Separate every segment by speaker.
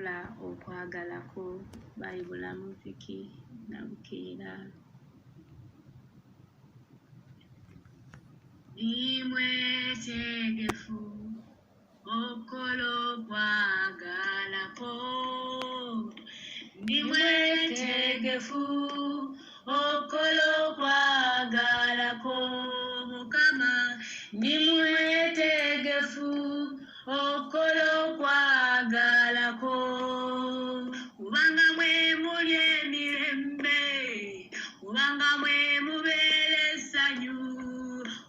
Speaker 1: okola okwagalako Bayibula muziki na bukeera. Nimwetegefu okola okwagalako, nimwetegefu okola okwagalako Mukama, nimwetegefu okola okwagalako, kubanga mwe muli emirembe, kubanga mwe mubeera essanyu,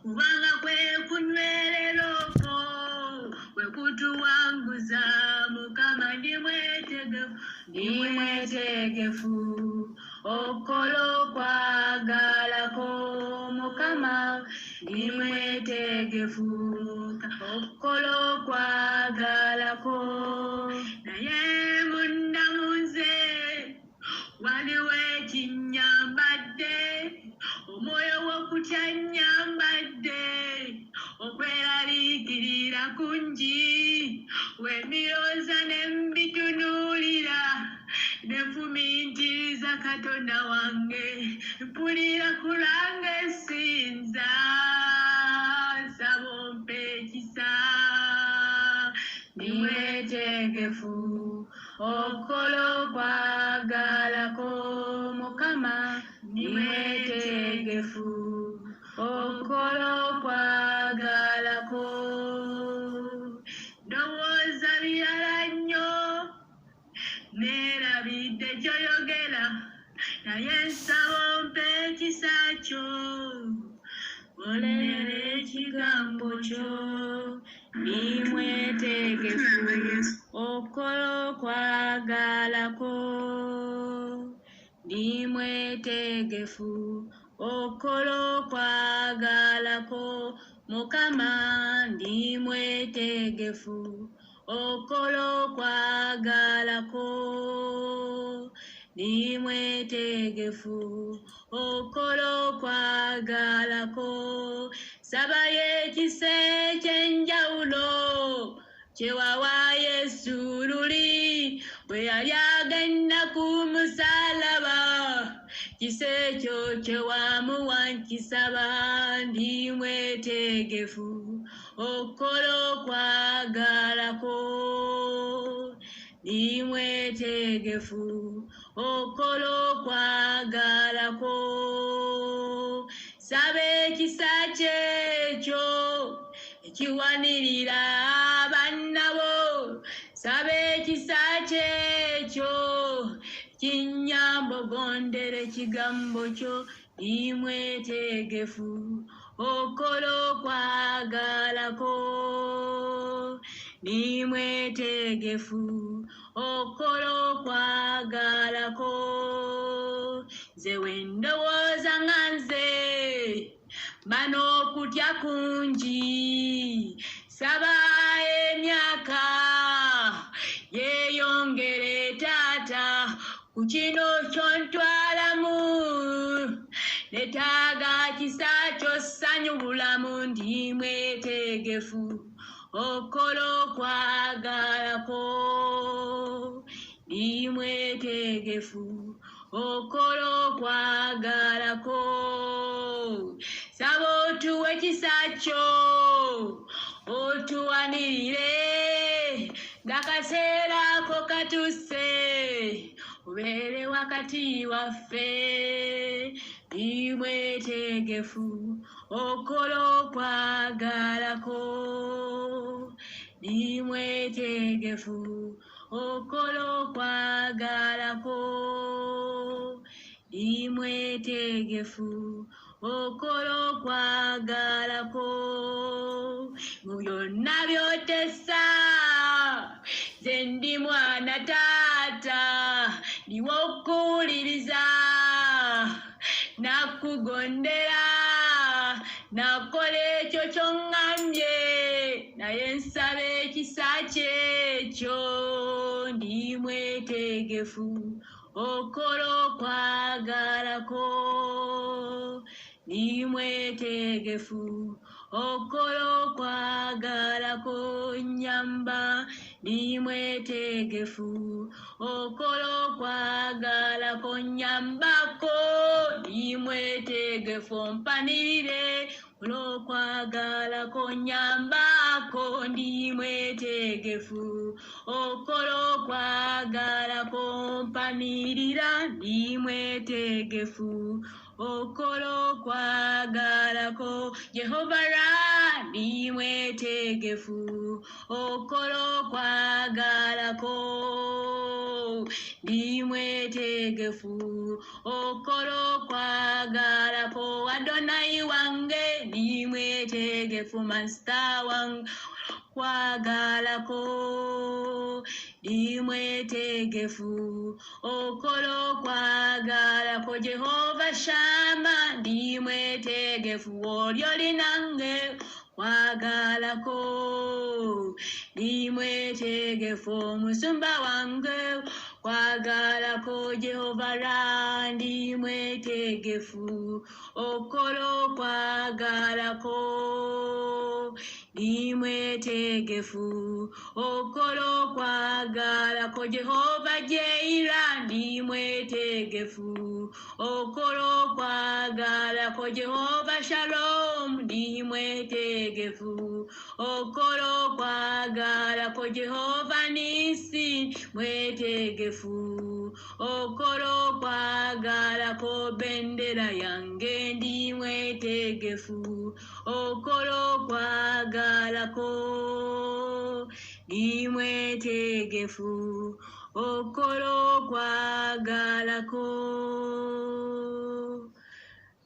Speaker 1: kubanga kwe kunywerera okwo kwe kutuwanguza Mukama, nimwetegefu okola okwagalako Mukama, nimwetegefu okola okwagalako. Naye munda munze waliwo ekinnyambadde, omwoyo w'okutya nnyambadde, okweraliikirira kungi, wemirooza ne mbitunuulira, ne nfumiitiriza Katonda wange, mpulira kulanga essinza, nsaba ompe ekisa. Nimwetegefu okola okwagalako Mukama, nimwetegefu okola okwagalako. Ndowooza birala nnyo, neerabidde ky'oyogera, naye nsaba ompe ekisa kyo, olere ekigambo kyo. Nimwetegefu okola okwagalako, nimwetegefu okola okwagalako Mukama, nimwetegefu okola okwagalako, nimwetegefu okola okwagalako. Sabayo ekisa eky'enjawulo kye wawa Yesu luli bwe yali agenda ku musaalaba, kisa ekyo kye wamuwa nkisaba. Ndimwetegefu okola okwagalako, ndimwetegefu okola okwagalako. Saba ekisa kyekyo ekiwanirira bannabo, saba ekisa kyekyo kinnyamba ogondera ekigambo kyo. Ndimwetegefu okola okwagalako, ndimwetegefu okola okwagalako. Nze wendowooza nga nze bano okutya kungi, saba emyaka yeeyongere taata ku kino kyontwalamu, netaaga kisa ky'ossanyu bulamu. Ndimwetegefu okola okwagalako, ndimwetegefu okola okwagalako. Saba otuwe ekisa kyo, otuwanirire ng'akaseera ako katuuse, obeere wakati waffe. Ndimwetegefu okola okwagalako, ndimwetegefu okola okwagalako, ndimwetegefu okola okwagalako. Mu byonna by'otessa nze ndi mwana taata, ndiwo okuwuliriza nakugondera, nakola ekyo ky'oŋŋambye, naye nsaba ekisa kyekyo. Ndimwetegefu okola okwagalako, ndimwetegefu okola okwagalako. Nyamba ndi mwetegefu okola okwagala konnyambako ndi mwetegefu ompanirire okwagala konnyambako ndi mwetegefu okola okwagala kompanirira ndi mwetegefu okola okwagala ko Jehova Ra ndi mwetegefu okola okwagala ko ndi mwetegefu okola okwagala ko Adonai wange ndi mwetegefu Master wange kwagala ko ndi mwetegefu okola okwagala ko Jehova Shama ndi mwetegefu olyo linange kwagala ko ndi mwetegefu omusumba wange kwagala ko Jehova Ra ndi mwetegefu okola okwagala ko ndi mwetegefu okola okwagala ko Jehova Jaira ndi mwetegefu okola okwagala ko Jehova Shalom ndi mwetegefu okola okwagala ko Jehova Nisi mwetegefu okola okwagala ko bendera yange ndi mwetegefu okola okwagala ko ndi mwetegefu okola okwagala ko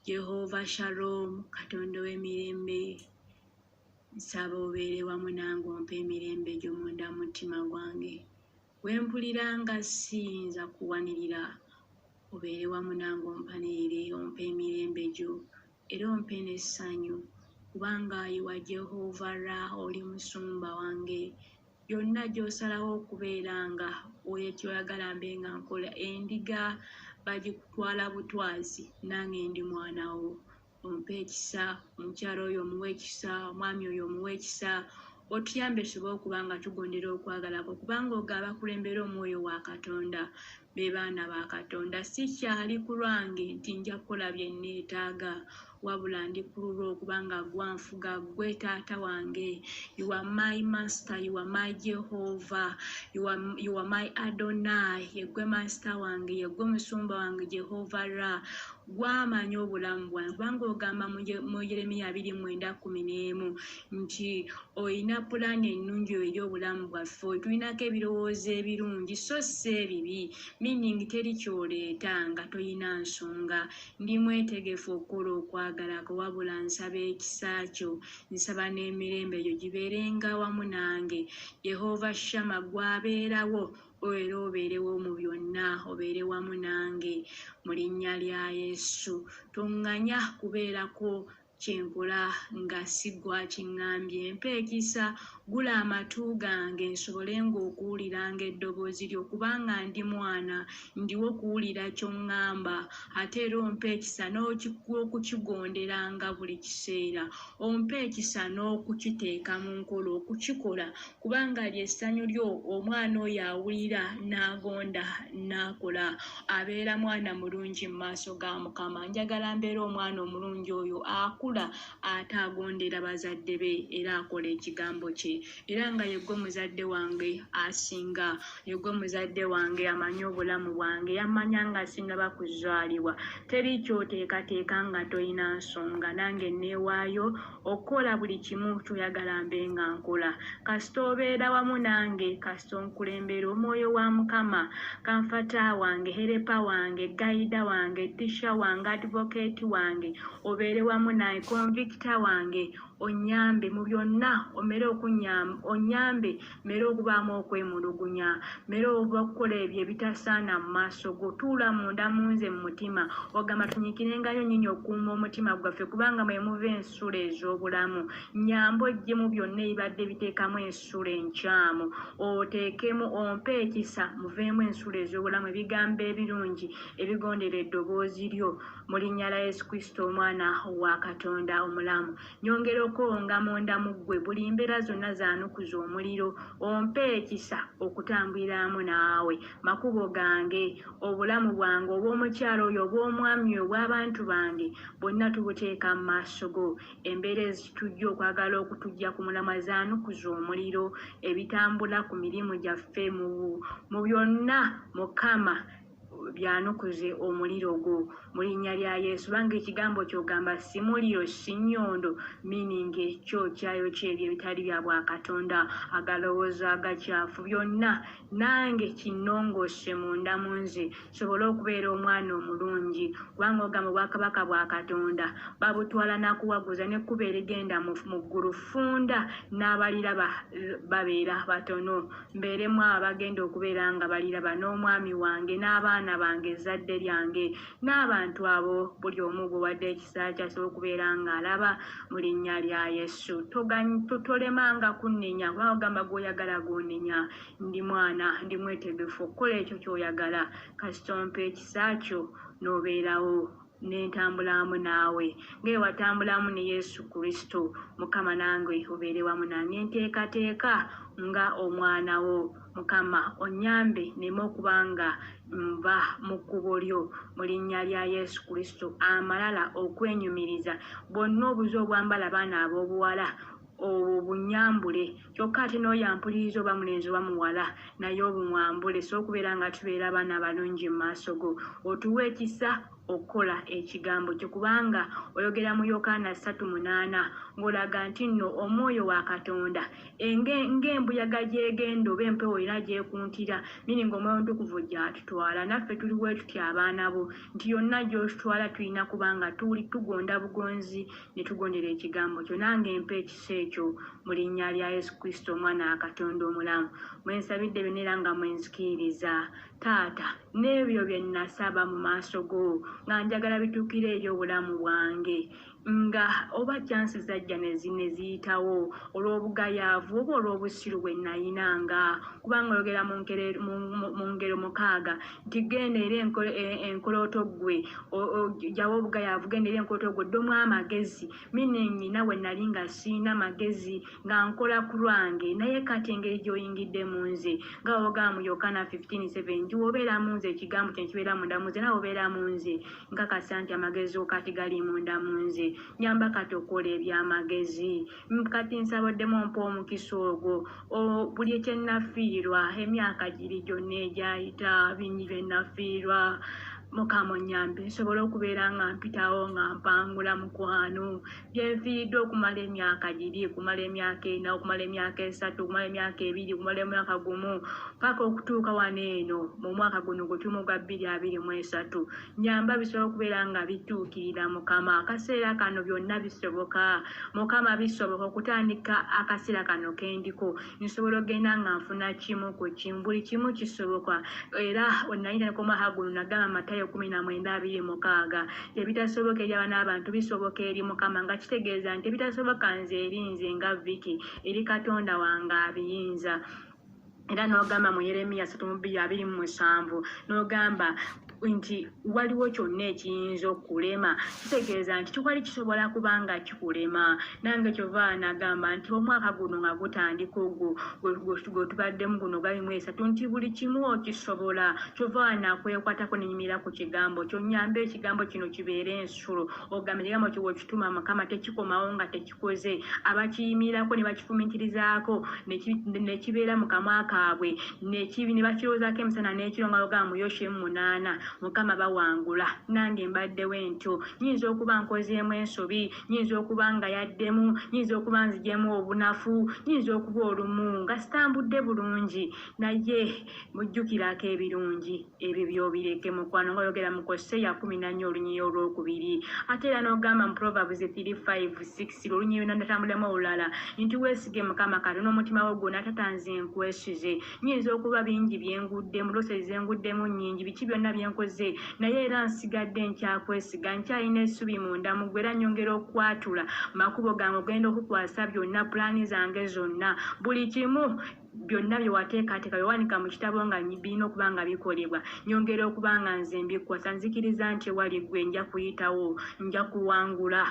Speaker 1: Jehova Shalom Katonda w'emirembe nsaba obeere wamu nange ompe emirembe gyo munda mu mutima gwange wempulira nga siyinza kuwanirira obeere wamu nange ompanirire ompe emirembe gyo era ompe n'essanyu kubanga yiwa Jehova Ra oli musumba wange yonna gy'osalawo okubeeranga oyo kyoyagala mbe nga nkola endiga bagikutwala butwazi nange ndi mwana wo ompe ekisa omukyala oyo omuwe ekisa omwami oyo omuwe ekisa otuyambe tusobole okuba nga tugondera okwagala kwo kubanga ogaba kulembera omwoyo wa Katonda be baana ba Katonda sikyali ku lwange nti nja kukola bye nneetaaga wabula ndi ku lulwo okubanga gwanfuga gwe taata wange you are my master you are my Jehovah you are my Adonai yegwe master wange yegwe musumba wange Jehova Ra gwamanya obulamu bwange kubanga ogamba mu Yeremiya 29:11 nti oyina pulaani ennungi eri obulamu bwaffe tulinako ebirowoozo ebirungi so si ebibi meaning teri kyoleeta nga toyina nsonga ndi mwetegefu okukola okwagala ko wabula nsaba ekisa kyo nsaba n'emirembe gyo gibeerenga wamu nange Yehova Shama gwabeerawo era obeerewo mu byonna obeere wamu nange mu linnya lya Yesu toŋŋanya kubeerako kyenkola nga sigwa kiŋŋambye mpa ekisa gula amatu gange nsobole ng'okuwuliranga eddoboozi lyo kubanga ndi mwana ndiwo okuwulira ky'oŋŋamba ate era ompa ekisa n'okukigonderanga buli kiseera ompa ekisa n'okukiteeka mu nkola okukikola kubanga ly'essanyu lyo omwana oyo awulira n'agonda n'akola abeera mwana mulungi mu maaso ga Mukama njagala mbeera omwana omulungi oyo akula ate agondera bazadde be era akola ekigambo kye era nga yegwe muzadde wange asinga yegwe muzadde wange amanyi obulamu bwange yamanya nga asinga bakuzaalibwa teri kyoteekateeka nga toyina nsonga nange neewaayo okukola buli kimu kyoyagala mbe nga nkola kasita obeera wamu nange kasita onkulembera omwoyo wa Mukama kanfata wange herepa wange gaida wange tisha wange advocate wange obeere wamu nange convictor wange onyambe mu byonna omere onyambe mere okubaamu okwemulugunya mere okukola ebyo ebitasaana mu maaso go tuula munda munze mu mutima ogamba tunyikirengayo nnyini okuuma omutima gwaffe kubanga mwe muva ensula ez'obulamu nyambo ojje mu byonna ebibadde biteekamu ensula enkyamu oteekemu ompe ekisa muveemu ensula ez'obulamu ebigambo ebirungi ebigondera eddoboozi lyo mu linnya la Yesu Kristo omwana wa Katonda omulamu nyongera okonga munda mu ggwe buli mbeera zonna zaanukuza omuliro ompe ekisa okutambuliramu naawe makubo gange obulamu bwange obw'omukyalo oyo obw'omwami obw'abantu bange bonna tubuteeka mu maaso go embeera ezitujja okwagala okutujja ku mulamwa zaanukuza omuliro ebitambula ku mirimu gyaffe mu byonna Mukama byanukuze omuliro gwo mu linnya lya Yesu bange ekigambo ky'ogamba si muliro si nnyondo meaning ekyokyayo kyebyo ebitali bya Bwakatonda agalowoozo agakyafu byonna nange kinnongoose munda mu nze sobole okubeera omwana omulungi kubanga ogamba obwakabaka bwa Katonda babutwala nakuwaguza nekkuba erigenda mu ggulu funda n'abalira babeera batono mbeeremu abagenda okubeera nga baliraba n'omwami wange n'abaana bange ezzadde lyange n'abantu abo buli omu gwe wadde ekisa kyasobola okubeera ng'alaba mu linnya lya Yesu tolemanga kunnenya kubanga ogamba gw'oyagala gw'onenya ndi mwana ndi mwetegefu okukola ekyo ky'oyagala kasita ompa ekisa kyo n'obeerawo n'entambulamu naawe ng'ewatambulamu ne Yesu Kristo Mukama nange obeere wamu nange nteekateeka nga omwana wo Mukama onyambe neme okubanga nva mu kkubo lyo mu linnya lya Yesu Kristo amalala okwenyumiriza bonna obuzi obwambala abaana ab'obuwala obunyambule kyokka ate n'oyampuliriza oba mulenzi oba muwala naye obumwambule so okubeera nga tubeera abaana abalungi mu maaso go otuwe ekisa okukola ekigambo kyo kubanga oyogera mu Yokaana 3:8 ng'olaga nti nno omwoyo wa Katonda ng'embuyaga gyegenda oba empewo era gyekuntira meaning omwoyo omutukuvu gy'atutwala naffe tuli bwe tutya abaana bo nti yonna gy'otutwala tulina kubanga tugonda bugonzi ne tugondera ekigambo kyo nange mpa ekisa ekyo mu linnya lya Yesu Kristo omwana wa Katonda omulamu mwensabidde byonna era nga mwenzikiriza Taata n'ebyo bye nasaba mu maaso go nga njagala bituukire eri obulamu bwange nga oba chansi zajja ne ziyitawo olw'obugayaavu oba olw'obusiru bwe nayinanga kubanga oyogera mu ngero 6 nti genda era enkoloto ggwe jawa obugayaavu genda era enkoloto ggwe ddomu amagezi meaning nawe nali nga siina magezi nga nkola ku lwange naye kati engeri gy'oyingidde mu nze nga wogera mu Yokaana 15:7 nti wobeera mu nze ekigambo kye kibeera munda mu nze nawe obeera mu nze nkakasa nti amagezi kati gali munda mu nze nyamba kati okola ebyamagezi kati nsaboddemu ompa omukisa ogwo buli ekyennafiirwa emyaka giri gyonna egyayita bingi byennafiirwa Mukama onyambe nsobole okubeera nga mpitawo nga mpangula mukwano byenfiiridde okumala emyaka giri kumala emyaka 4 okumala emyaka 3 okumala emyaka 2 okumala emyaka 1 paka okutuuka wano eno mu mwaka guno gwe tulimu gwa 2023 nyamba bisobola okubeera nga bituukirira Mukama akaseera kano byonna bisoboka Mukama bisoboka okutandika akaseera kano kendiko nsobola ogenda nga nfuna kimu ku kimu buli kimu kisoboka era onayita omwaka guno nagamba Matayo 19:26 ebitasoboka eri abaana abantu bisoboka eri Mukama nga kitegeeza nti ebitasoboka nze erinze nga Viki eri Katonda wange abiyinza era n'ogamba mu Yeremiya 3:27 n'ogamba nti waliwo kyonna ekiyinza okulema kitegeeza nti tukwali kisobola kubanga kikulema nange kyova nagamba nti omwaka guno nga gutandika ogwo gwe tubaddemu guno gwa 23 nti buli kimu okisobola kyova nakwekwatako nenyimira ku kigambo kyonyambe ekigambo kino kibeere ensulo ogamba ekigambo kyo wekituma Mukama tekikomawo nga tekikoze abakiyimirako ne bakifumitirizaako nekibeera mu kamwa kaabwe ne bakiroozaako emisana n'ekiro nga bagamba mu Yoswa 8 Mukama bawangula nange mbaddewo entyo nyinza okuba nkozeemu ensobi nyinza okuba nga yaddemu nyinza okuba nzigyemu obunafu nyinza okuba olumu nga sitambudde bulungi naye mujjukirako ebirungi ebyo byobireke mukwano nga oyogera mu Koseya 14 olunyiyo olwokubiri ate era n'ogamba mu Proverbs 3:5-6 olunyiyo natambulemu olulala nti weesige Mukama kati n'omutima wo gwonna tatanze nkwesize nyinza okuba bingi byenguddemu lose zenguddemu nnyingi biki byonna byenkoze naye era nsigadde nkyakwesiga nkyalina essubi munda mu ggwe era nnyongera okwatula makubo gange ogenda okukwasa byonna pulaani zange zonna buli kimu byonna bye wateekateeka byewanika mu kitabo nga birina okuba nga bikolebwa nyongera okuba nga nze mbikwasa nzikiriza nti ewali ggwe nja kuyitawo nja kuwangula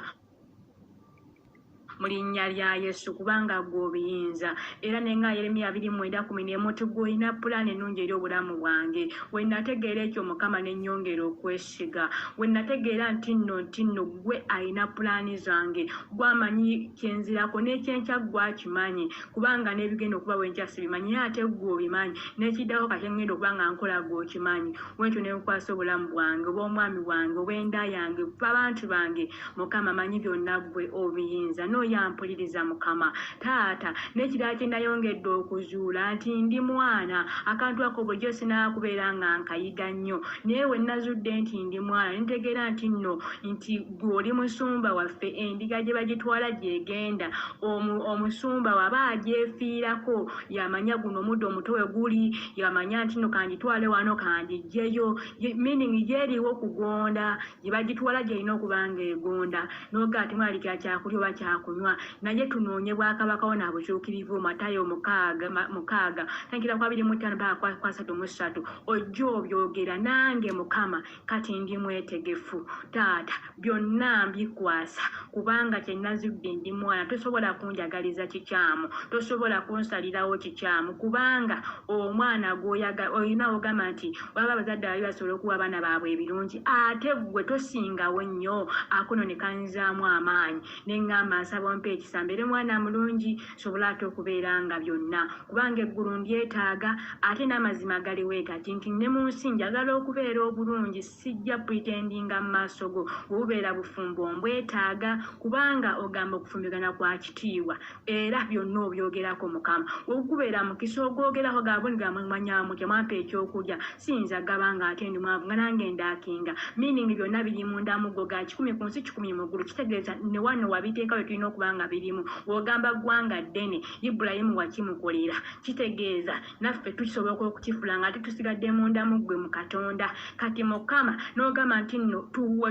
Speaker 1: mu linnya lya Yesu kubanga gwe obiyinza. Era nenga Yeremiya 29:10 gw'olina pulaani ennungi eri obulamu bwange. We nategeera ekyo Mukama ne nnyongera okwesiga. We nategeera nti nno gwe alina pulaani zange. Gwamanyi kyenzirako n'ekyenkya gwakimanyi kubanga n'ebigenda okuba bwenkya sibimanyi ate gwe obimanyi. N'ekiddako kati ngenda okuba nga nkola gw'okimanyi. Wekyo ne nkwasa obulamu bwange obw'omwami wange obw'enda yange abantu bange. Mukama manyi byonna gwe obiyinza. N'oyampuliriza Mukama. Taata n'ekirala kye nayongedde okuzuula nti ndi mwana akantu ako bulijjo sinaakubeera nga nkayiga nnyo naye we nazudde nti ndi mwana ntegeera nti nno nti gwe oli musumba waffe. Endiga gye bagitwala gyegenda omusumba waba agyefiirako yamanya guno omuddo omuto we guli yamanya nti nno kangitwale wano kangiggyeyo meaning gyeriwo kugonda gye bagitwala gyerina okuba nga egonda n'oga ati mwalikira kyakulya oba kyakunywa. Naye tunoonye Bwakabaka na bukyukirivu Matayo 6 tandikira kwa 25 mpaka kwa 33 ojja obyogera nange Mukama kati ndi mwetegefu. Taata byonna mbikwasa kubanga kye nazudde ndi mwana. Tosobola kunjagaliza kikyamu, tosobola kunsalirawo kikyamu kubanga omwana gwoyaga olina ogamba nti waba abazadde bali basobola okuwa abaana baabwe ebirungi ate gwe tosingawo nnyo. Akono ne kanzaamu amaanyi ne ngamba nsaba ompe ekisa mbeere mwana mulungi sobola ate okubeera nga byonna kubanga eggulu ndyetaaga ate n'amazima galiwo kati nti ne mu nsi njagala okubeera obulungi. Sijja pretendinga mu maaso go obubeera bufumbo mbwetaaga kubanga ogamba okufumbigana kwa kitiibwa era byonna obyogerako Mukama. Okubeera mukisa ogwogerako gaboniga mwanyamu kyamwampa ekyokulya siyinza gabanga ate ndi mwavu nga nange ndaakinga meaning byonna biri munda muggo ga 10 ku nsi 10 mu ggulu. Kitegeeza ne wano wabiteeka bwe tulina okuba nga birimu. Ogamba ggwanga ddene Ibulayimu wakimukolera. Kitegeeza naffe tukisobola okukifula nga ate tusigadde munda muggwe mu Katonda. Kati Mukama n'ogamba nti nno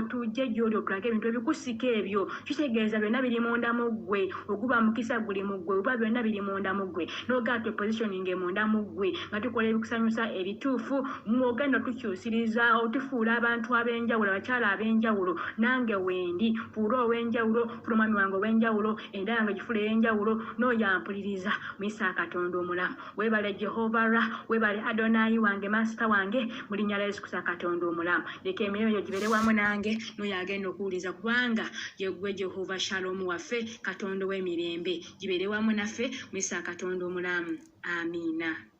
Speaker 1: tujje gy'oli otulage ebintu ebikusika ebyo. Kitegeeza byonna biri munda muggwe. Oguba mukisa guli muggwe oba byonna biri munda muggwe. N'ogaa tu positioning munda muggwe nga tukola ebikusanyusa ebituufu mwogenda tukyusiriza otufuula abantu ab'enjawulo abakyala ab'enjawulo. Nange wendi fuula ow'enjawulo fuula omwami wange ow'enjawulo enda yange gifula ey'enjawulo n'oyampuliriza muyisa Katonda omulamu. Weebale Jehova Ra weebale Adonai wange Master wange mu linnya lya Yesu Kristo Katonda omulamu. Leka emirembe gyo gibeere wamu nange n'oyagenda okuwuliza kubanga yeggwe Jehova Shalom waffe Katonda w'emirembe gibeere wamu naffe muyisa Katonda omulamu. Amiina.